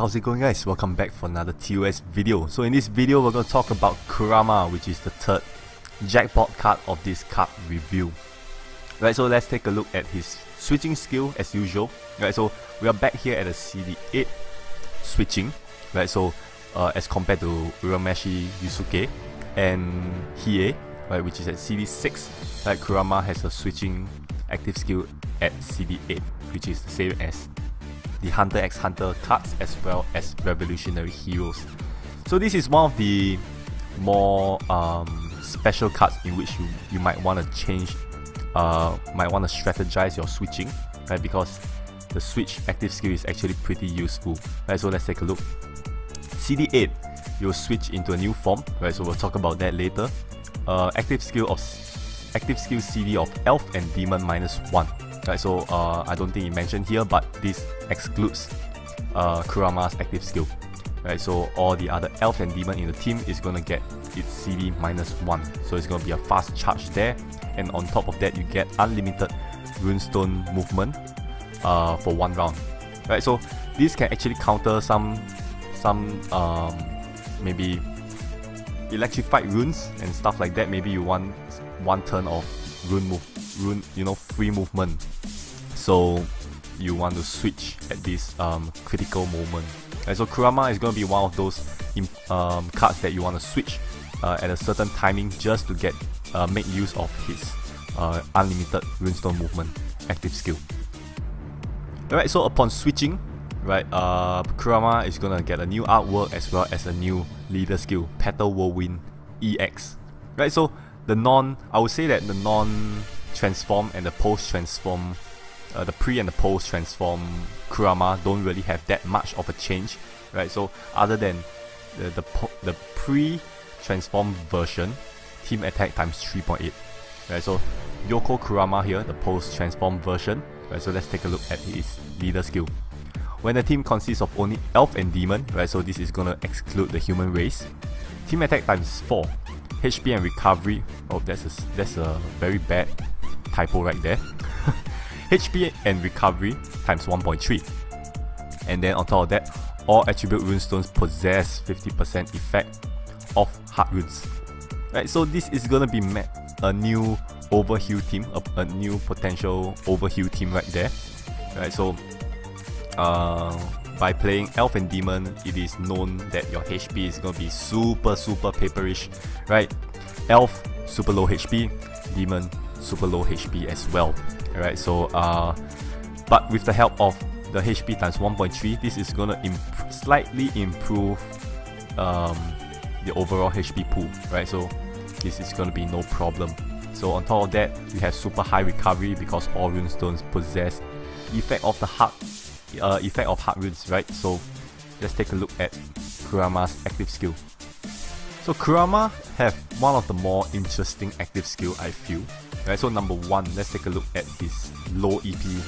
how's it going guys? Welcome back for another TOS video. So in this video we're going to talk about Kurama, which is the third jackpot card of this card review. Right, so let's take a look at his switching skill as usual. Right, so we are back here at the CD8 switching. Right, so as compared to Urameshi Yusuke and Hiei, right, which is at CD6. Right, Kurama has a switching active skill at CD8, which is the same as the Hunter x Hunter cards as well as Revolutionary Heroes. So this is one of the more special cards in which you might want to change, might want to strategize your switching, right? Because the switch active skill is actually pretty useful, right? So let's take a look. CD8, you'll switch into a new form, right? So we'll talk about that later. Active skill CD of Elf and Demon -1. Right, so I don't think it mentioned here, but this excludes Kurama's active skill. Right, so all the other Elf and Demon in the team is gonna get its CD -1. So it's gonna be a fast charge there, and on top of that you get unlimited runestone movement for 1 round. Right, so this can actually counter some maybe electrified runes and stuff like that. Maybe you want 1 turn of free movement, so you want to switch at this critical moment. And so Kurama is going to be one of those cards that you want to switch at a certain timing just to get make use of his unlimited runestone movement active skill. Alright, so upon switching, right, Kurama is going to get a new artwork as well as a new leader skill, Petal Whirlwind EX. Right, so I would say that the non-transform and the post-transform, the pre and the post-transform Kurama don't really have that much of a change, right? So other than the pre-transform version, team attack times 3.8, right? So Yoko Kurama here, the post-transform version, right? So let's take a look at his leader skill. When the team consists of only Elf and Demon, right? So this is gonna exclude the human race. Team attack times 4. HP and recovery, oh that's a very bad typo right there. HP and recovery times 1.3. And then on top of that, all attribute runestones possess 50% effect of hard runes. Right, so this is gonna be a new overheal team, a new potential overheal team right there. Right, so by playing Elf and Demon, it is known that your HP is going to be super paperish, right? Elf, super low HP, Demon, super low HP as well, alright? So, but with the help of the HP times 1.3, this is going to slightly improve the overall HP pool, right? So, this is going to be no problem. So, on top of that, we have super high recovery because all runestones possess effect of the hard runes, right? So let's take a look at Kurama's active skill. So Kurama have one of the more interesting active skill, I feel. Right, so number 1, let's take a look at his low EP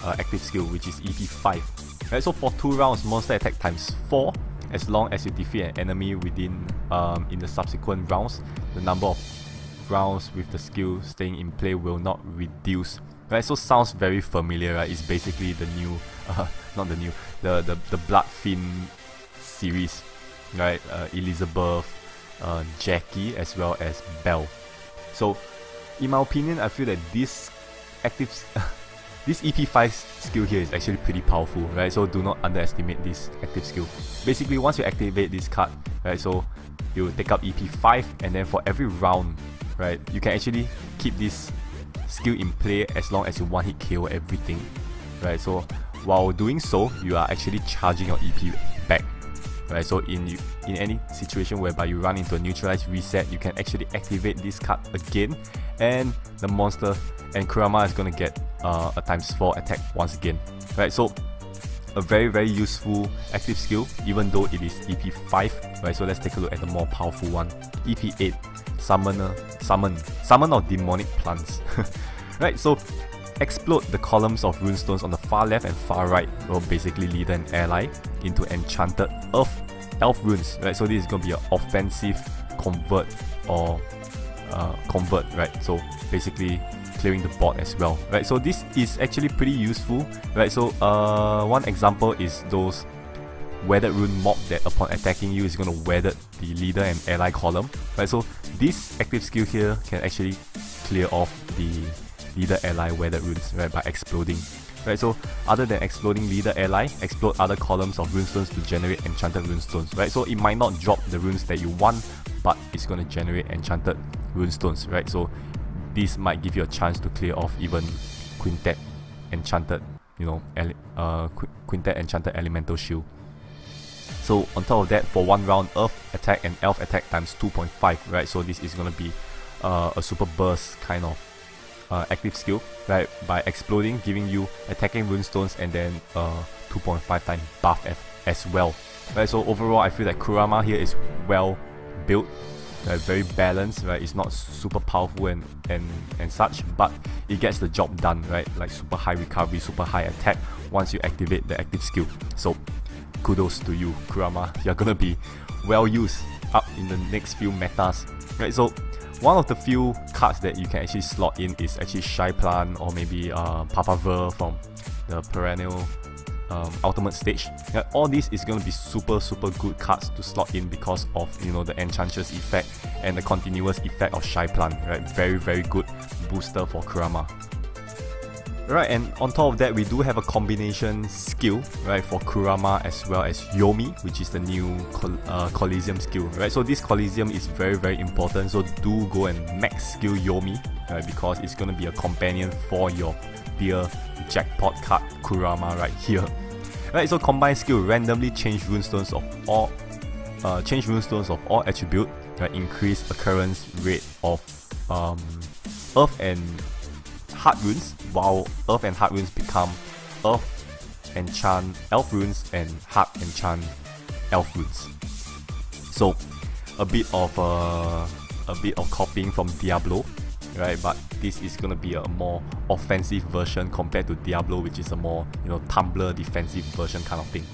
active skill, which is EP5. Right, so for 2 rounds, monster attack times 4. As long as you defeat an enemy within in the subsequent rounds, the number of rounds with the skill staying in play will not reduce. Right, so sounds very familiar, right? It's basically the new, the Bloodfiend series, right? Elizabeth, Jackie, as well as Belle. So, in my opinion, I feel that this this EP5 skill here is actually pretty powerful, right? So do not underestimate this active skill. Basically, once you activate this card, right? So you take up EP5, and then for every round, right, you can actually keep this skill in play as long as you one hit KO everything, right? So while doing so, you are actually charging your EP back, right? So in any situation whereby you run into a neutralized reset, you can actually activate this card again, and the monster and Kurama is gonna get a times 4 attack once again, right? So a very useful active skill, even though it is EP5, right? So let's take a look at the more powerful one, EP8. Summon of demonic plants. Right, so explode the columns of runestones on the far left and far right will basically lead an ally into enchanted elf runes, right? So this is going to be an offensive convert or convert, right? So basically clearing the board as well, right? So this is actually pretty useful, right? So one example is those weathered rune mob that upon attacking you is going to weather the leader and ally column, right? So this active skill here can actually clear off the leader ally weathered runes, right, by exploding. Right, so other than exploding leader ally, explode other columns of runestones to generate enchanted runestones, right? So it might not drop the runes that you want, but it's going to generate enchanted runestones, right? So this might give you a chance to clear off even quintet enchanted, you know, quintet enchanted elemental shield. So on top of that, for one round, earth attack and elf attack times 2.5, right? So this is going to be a super burst kind of active skill, right, by exploding, giving you attacking runestones and then 2.5 times buff as well, right? So overall I feel that Kurama here is well built, right, very balanced, right? It's not super powerful and such, but it gets the job done, right? Like super high recovery, super high attack once you activate the active skill. So kudos to you, Kurama. You're gonna be well used up in the next few metas, right? So one of the few cards that you can actually slot in is actually Shy Plant or maybe Papaver from the perennial ultimate stage. All this is going to be super good cards to slot in because of, you know, the Enchantress effect and the continuous effect of Shy Plant, right? Very good booster for Kurama. Right, and on top of that, we do have a combination skill, right, for Kurama as well as Yomi, which is the new Coliseum skill, right? So this Coliseum is very important, so do go and max skill Yomi, right, because it's going to be a companion for your beer jackpot card Kurama right here. Right, so combined skill, randomly change runestones of all attribute, right, increase occurrence rate of earth and heart runes, while earth and heart runes become earth enchant elf runes and heart enchant elf runes. So a bit of copying from Diablo, right? But this is gonna be a more offensive version compared to Diablo, which is a more, you know, tumbler defensive version kind of thing.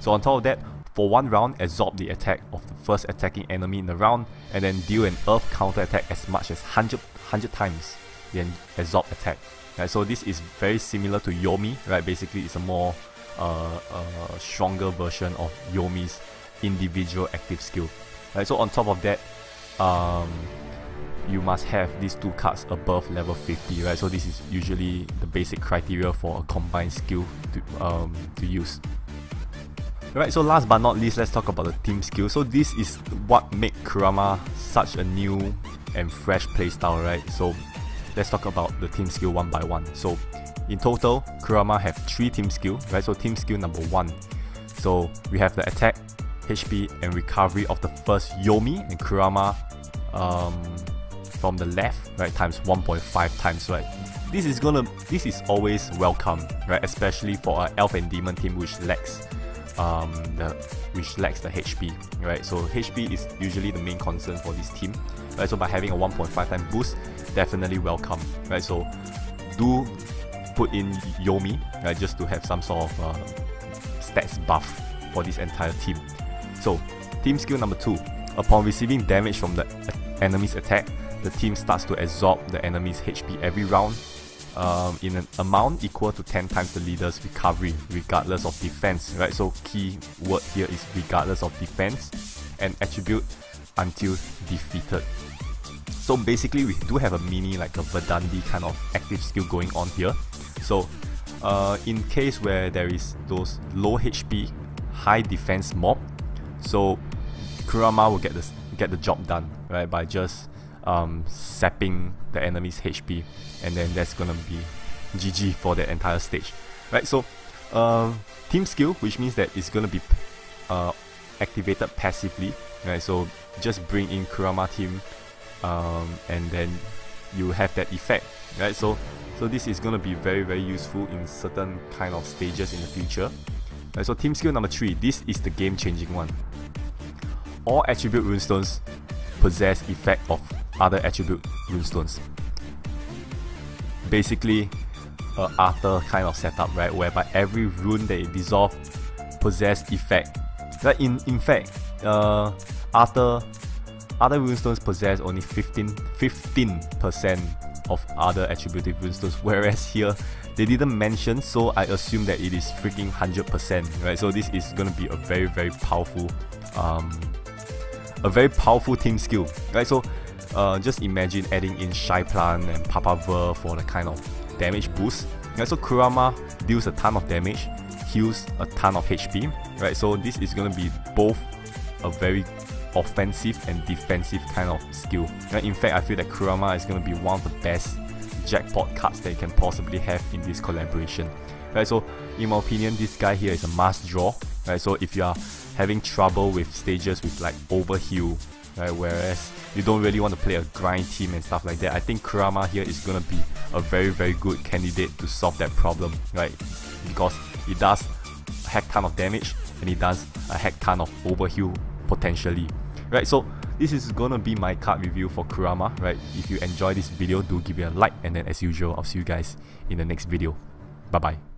So on top of that, for one round, absorb the attack of the first attacking enemy in the round, and then deal an earth counter attack as much as 100 times the absorb attack. Right, so this is very similar to Yomi, right? Basically, it's a more stronger version of Yomi's individual active skill. Right, so on top of that, you must have these two cards above level 50, right? So this is usually the basic criteria for a combined skill to use. Right, so last but not least, let's talk about the team skill. So this is what makes Kurama such a new and fresh playstyle, right? So let's talk about the team skill one by one. So in total, Kurama have 3 team skill, right? So team skill number 1. So we have the attack, HP and recovery of the first Yomi and Kurama from the left, right, times 1.5 times, right? This is always welcome, right? Especially for an elf and demon team which lacks the HP, right? So HP is usually the main concern for this team, right? So by having a 1.5 time boost, definitely welcome, right? So do put in Yomi, right, just to have some sort of stats buff for this entire team. So team skill number 2, upon receiving damage from the enemy's attack, the team starts to absorb the enemy's HP every round in an amount equal to 10 times the leader's recovery, regardless of defense, right? So key word here is regardless of defense, and attribute until defeated. So basically we do have a mini, like a Verdandi kind of active skill going on here. So in case where there is those low HP, high defense mob, so Kurama will get the job done, right, by just sapping the enemy's HP, and then that's gonna be GG for the entire stage, right? So team skill, which means that it's gonna be activated passively, right? So just bring in Kurama team, and then you have that effect, right? So this is gonna be very useful in certain kind of stages in the future, right? So team skill number 3, this is the game changing one. All attribute runestones possess effect of other attribute runestones. Basically a Arthur kind of setup, right, whereby every rune that it dissolve possess effect. Right, in fact, Arthur other runestones possess only 15% of other attributive runestones, whereas here they didn't mention, so I assume that it is freaking 100%, right? So this is gonna be a very powerful team skill, right? So just imagine adding in Shy Plant and Papa Ver for the kind of damage boost, right? So Kurama deals a ton of damage, heals a ton of HP, right? So this is gonna be both a very offensive and defensive kind of skill, right? In fact, I feel that Kurama is gonna be one of the best jackpot cards that you can possibly have in this collaboration, right? So in my opinion, this guy here is a must draw, right? So if you are having trouble with stages with like overheal, right, whereas you don't really want to play a grind team and stuff like that, I think Kurama here is gonna be a very good candidate to solve that problem, right? Because it does a heck ton of damage and it does a heck ton of overheal potentially, right? So this is gonna be my card review for Kurama, right? If you enjoy this video, do give it a like, and then as usual, I'll see you guys in the next video. Bye bye.